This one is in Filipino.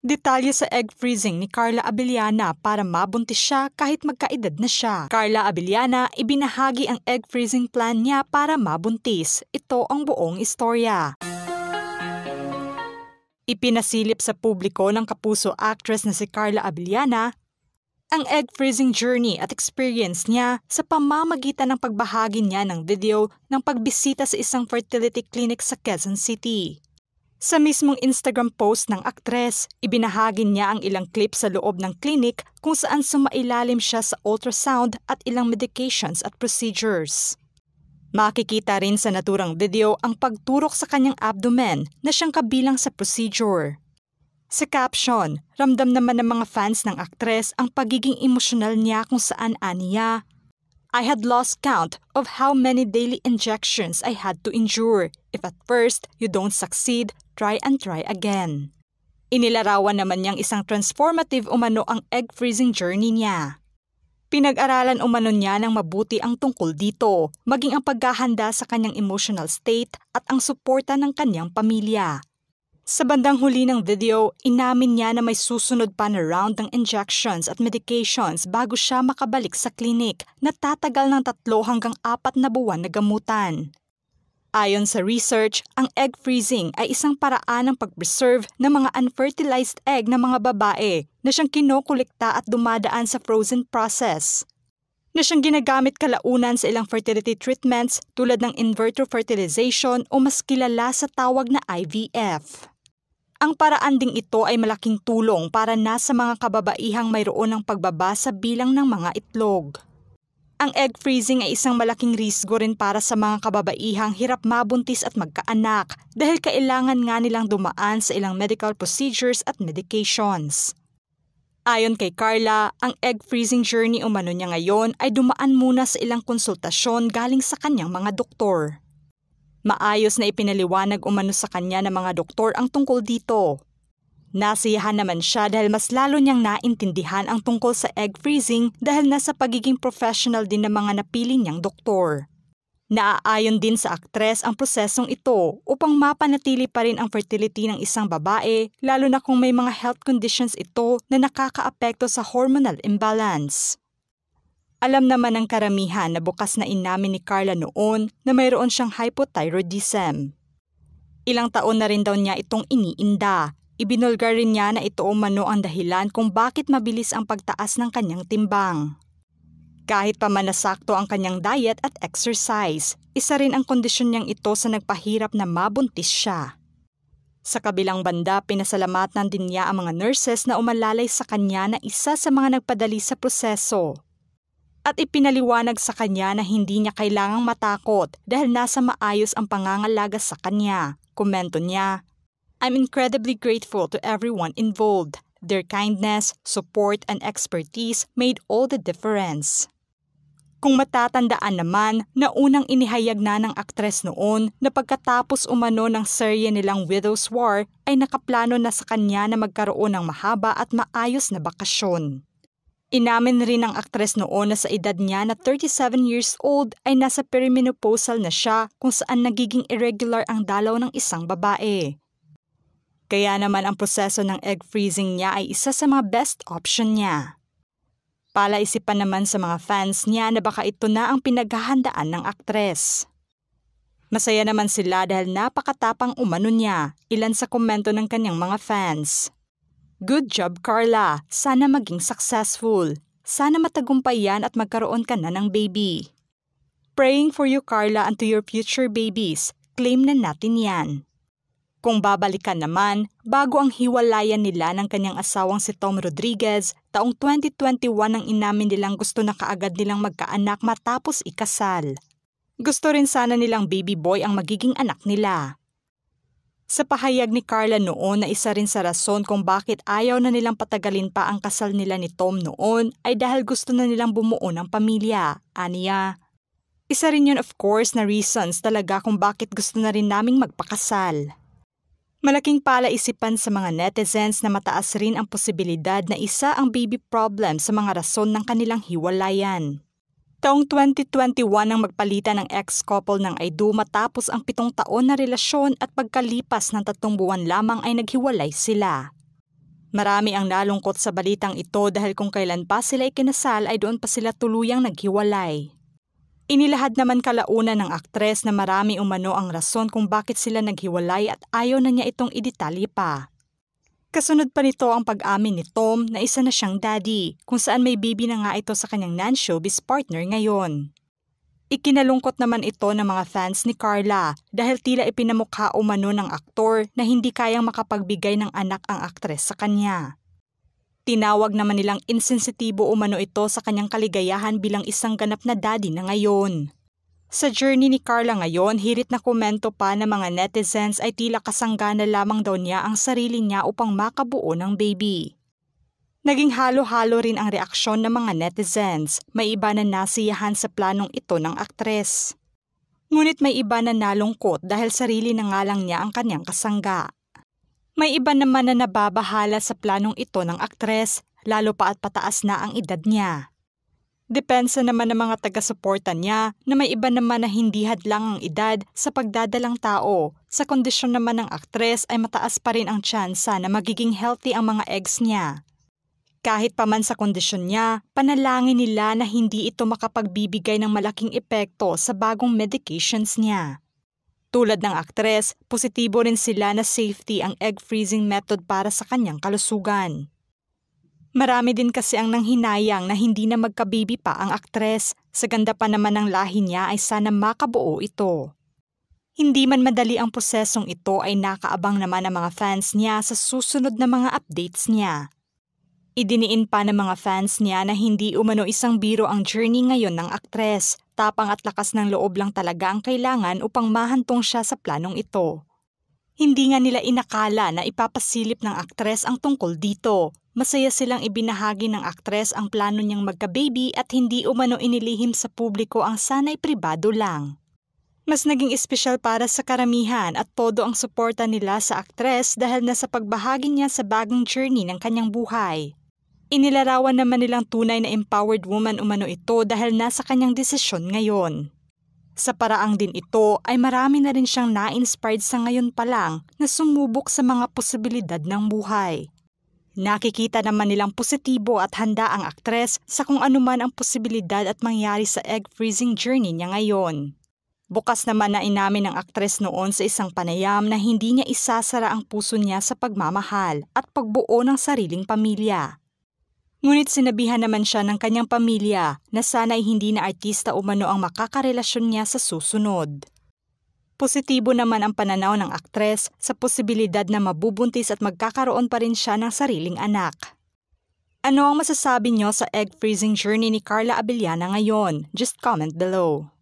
Detalye sa egg freezing ni Carla Abellana para mabuntis siya kahit magkaedad na siya. Carla Abellana, ibinahagi ang egg freezing plan niya para mabuntis. Ito ang buong istorya. Ipinasilip sa publiko ng kapuso actress na si Carla Abellana ang egg freezing journey at experience niya sa pamamagitan ng pagbahagi niya ng video ng pagbisita sa isang fertility clinic sa Quezon City. Sa mismong Instagram post ng aktres, ibinahagi niya ang ilang clip sa loob ng clinic kung saan sumailalim siya sa ultrasound at ilang medications at procedures. Makikita rin sa naturang video ang pagturok sa kanyang abdomen na siyang kabilang sa procedure. Sa caption, ramdam naman ng mga fans ng aktres ang pagiging emosyonal niya kung saan aniya, "I had lost count of how many daily injections I had to endure. If at first you don't succeed, try and try again." Inilarawan naman niyang isang transformative umano ang egg freezing journey niya. Pinag-aralan umano niya ng mabuti ang tungkol dito, maging ang paghahanda sa kanyang emotional state at ang suporta ng kanyang pamilya. Sa bandang huli ng video, inamin niya na may susunod pa na round ng injections at medications bago siya makabalik sa klinik na tatagal ng 3 hanggang 4 na buwan na gamutan. Ayon sa research, ang egg freezing ay isang paraan ng pag-preserve ng mga unfertilized egg ng mga babae na siyang kinokolekta at dumadaan sa frozen process, na siyang ginagamit kalaunan sa ilang fertility treatments tulad ng in vitro fertilization o mas kilala sa tawag na IVF. Ang paraan ding ito ay malaking tulong para nasa mga kababaihang mayroon ng pagbaba sa bilang ng mga itlog. Ang egg freezing ay isang malaking risgo rin para sa mga kababaihang hirap mabuntis at magkaanak dahil kailangan nga nilang dumaan sa ilang medical procedures at medications. Ayon kay Carla, ang egg freezing journey umano niya ngayon ay dumaan muna sa ilang konsultasyon galing sa kanyang mga doktor. Maayos na ipinaliwanag umano sa kanya ng mga doktor ang tungkol dito. Nasiyahan naman siya dahil mas lalo niyang naintindihan ang tungkol sa egg freezing dahil nasa pagiging professional din ng mga napili niyang doktor. Naaayon din sa aktres ang prosesong ito upang mapanatili pa rin ang fertility ng isang babae lalo na kung may mga health conditions ito na nakakaapekto sa hormonal imbalance. Alam naman ng karamihan na bukas na inamin ni Carla noon na mayroon siyang hypothyroidism. Ilang taon na rin daw niya itong iniinda. Ibinulgar rin niya na ito umano ang dahilan kung bakit mabilis ang pagtaas ng kanyang timbang. Kahit pa manasakto ang kanyang diet at exercise, isa rin ang kondisyon niyang ito sa nagpahirap na mabuntis siya. Sa kabilang banda, pinasalamatan din niya ang mga nurses na umalalay sa kanya na isa sa mga nagpadali sa proseso. At ipinaliwanag sa kanya na hindi niya kailangang matakot dahil nasa maayos ang pangangalaga sa kanya. Komento niya, "I'm incredibly grateful to everyone involved. Their kindness, support, and expertise made all the difference." Kung matatandaan naman na unang inihayag na ng aktres noon na pagkatapos umano ng serye nilang Widow's War ay nakaplano na sa kanya na magkaroon ng mahaba at maayos na bakasyon. Inamin rin ng aktres noon na sa edad niya na 37 years old ay nasa perimenopausal na siya kung saan nagiging irregular ang dalaw ng isang babae. Kaya naman ang proseso ng egg freezing niya ay isa sa mga best option niya. Palaisipan naman sa mga fans niya na baka ito na ang pinaghahandaan ng aktres. Masaya naman sila dahil napakatapang umano niya, ilan sa komento ng kanyang mga fans. "Good job, Carla. Sana maging successful. Sana matagumpay yan at magkaroon ka na ng baby. Praying for you, Carla, and to your future babies. Claim na natin yan." Kung babalikan naman, bago ang hiwalayan nila ng kanyang asawang si Tom Rodriguez, taong 2021 nang inamin nilang gusto na kaagad nilang magkaanak matapos ikasal. Gusto rin sana nilang baby boy ang magiging anak nila. Sa pahayag ni Carla noon na isa rin sa rason kung bakit ayaw na nilang patagalin pa ang kasal nila ni Tom noon ay dahil gusto na nilang bumuo ng pamilya, aniya. Isa rin yun of course na reasons talaga kung bakit gusto na rin naming magpakasal. Malaking palaisipan sa mga netizens na mataas rin ang posibilidad na isa ang baby problem sa mga rason ng kanilang hiwalayan. Taong 2021 nang magpalitan ng ex-couple ng Aidu matapos ang 7 taon na relasyon at pagkalipas ng 3 buwan lamang ay naghiwalay sila. Marami ang nalungkot sa balitang ito dahil kung kailan pa sila ikinasal ay doon pa sila tuluyang naghiwalay. Inilahad naman kalaunan ng aktres na marami umano ang rason kung bakit sila naghiwalay at ayaw na niya itong idetalye pa. Kasunod pa nito ang pag-amin ni Tom na isa na siyang daddy, kung saan may baby na nga ito sa kanyang non-showbiz partner ngayon. Ikinalungkot naman ito ng mga fans ni Carla dahil tila ipinamukha umano ng aktor na hindi kayang makapagbigay ng anak ang aktres sa kanya. Tinawag naman nilang insensitibo umano ito sa kanyang kaligayahan bilang isang ganap na daddy na ngayon. Sa journey ni Carla ngayon, hirit na komento pa ng mga netizens ay tila kasanggana lamang daw niya ang sarili niya upang makabuo ng baby. Naging halo-halo rin ang reaksyon ng mga netizens. May iba na nasiyahan sa planong ito ng aktres. Ngunit may iba na nalungkot dahil sarili na nga lang niya ang kanyang kasangga. May iba naman na nababahala sa planong ito ng aktres, lalo pa at pataas na ang edad niya. Depensa naman ng mga taga-suporta niya na may iba naman na hindi hadlang ang edad sa pagdadalang tao. Sa kondisyon naman ng aktres ay mataas pa rin ang tsansa na magiging healthy ang mga eggs niya. Kahit pa man sa kondisyon niya, panalangin nila na hindi ito makapagbibigay ng malaking epekto sa bagong medications niya. Tulad ng aktres, positibo rin sila na safety ang egg freezing method para sa kanyang kalusugan. Marami din kasi ang nanghinayang na hindi na magkabibi pa ang aktres, sa ganda pa naman ng lahi niya ay sana makabuo ito. Hindi man madali ang prosesong ito ay nakaabang naman ang mga fans niya sa susunod na mga updates niya. Idiniin pa ng mga fans niya na hindi umano isang biro ang journey ngayon ng aktres, tapang at lakas ng loob lang talaga ang kailangan upang mahantong siya sa planong ito. Hindi nga nila inakala na ipapasilip ng aktres ang tungkol dito. Masaya silang ibinahagi ng aktres ang plano niyang magka-baby at hindi umano inilihim sa publiko ang sana'y pribado lang. Mas naging espesyal para sa karamihan at todo ang suporta nila sa aktres dahil nasa pagbahagi niya sa bagong journey ng kanyang buhay. Inilarawan naman nilang tunay na empowered woman umano ito dahil nasa kanyang desisyon ngayon. Sa paraang din ito ay marami na rin siyang na-inspired sa ngayon pa lang na sumubok sa mga posibilidad ng buhay. Nakikita naman nilang positibo at handa ang aktres sa kung anuman ang posibilidad at mangyari sa egg freezing journey niya ngayon. Bukas naman na inamin ng aktres noon sa isang panayam na hindi niya isasara ang puso niya sa pagmamahal at pagbuo ng sariling pamilya. Ngunit sinabihan naman siya ng kanyang pamilya na sana'y hindi na artista umano ang makakarelasyon niya sa susunod. Positibo naman ang pananaw ng aktres sa posibilidad na mabubuntis at magkakaroon pa rin siya ng sariling anak. Ano ang masasabi niyo sa egg freezing journey ni Carla Abellana ngayon? Just comment below.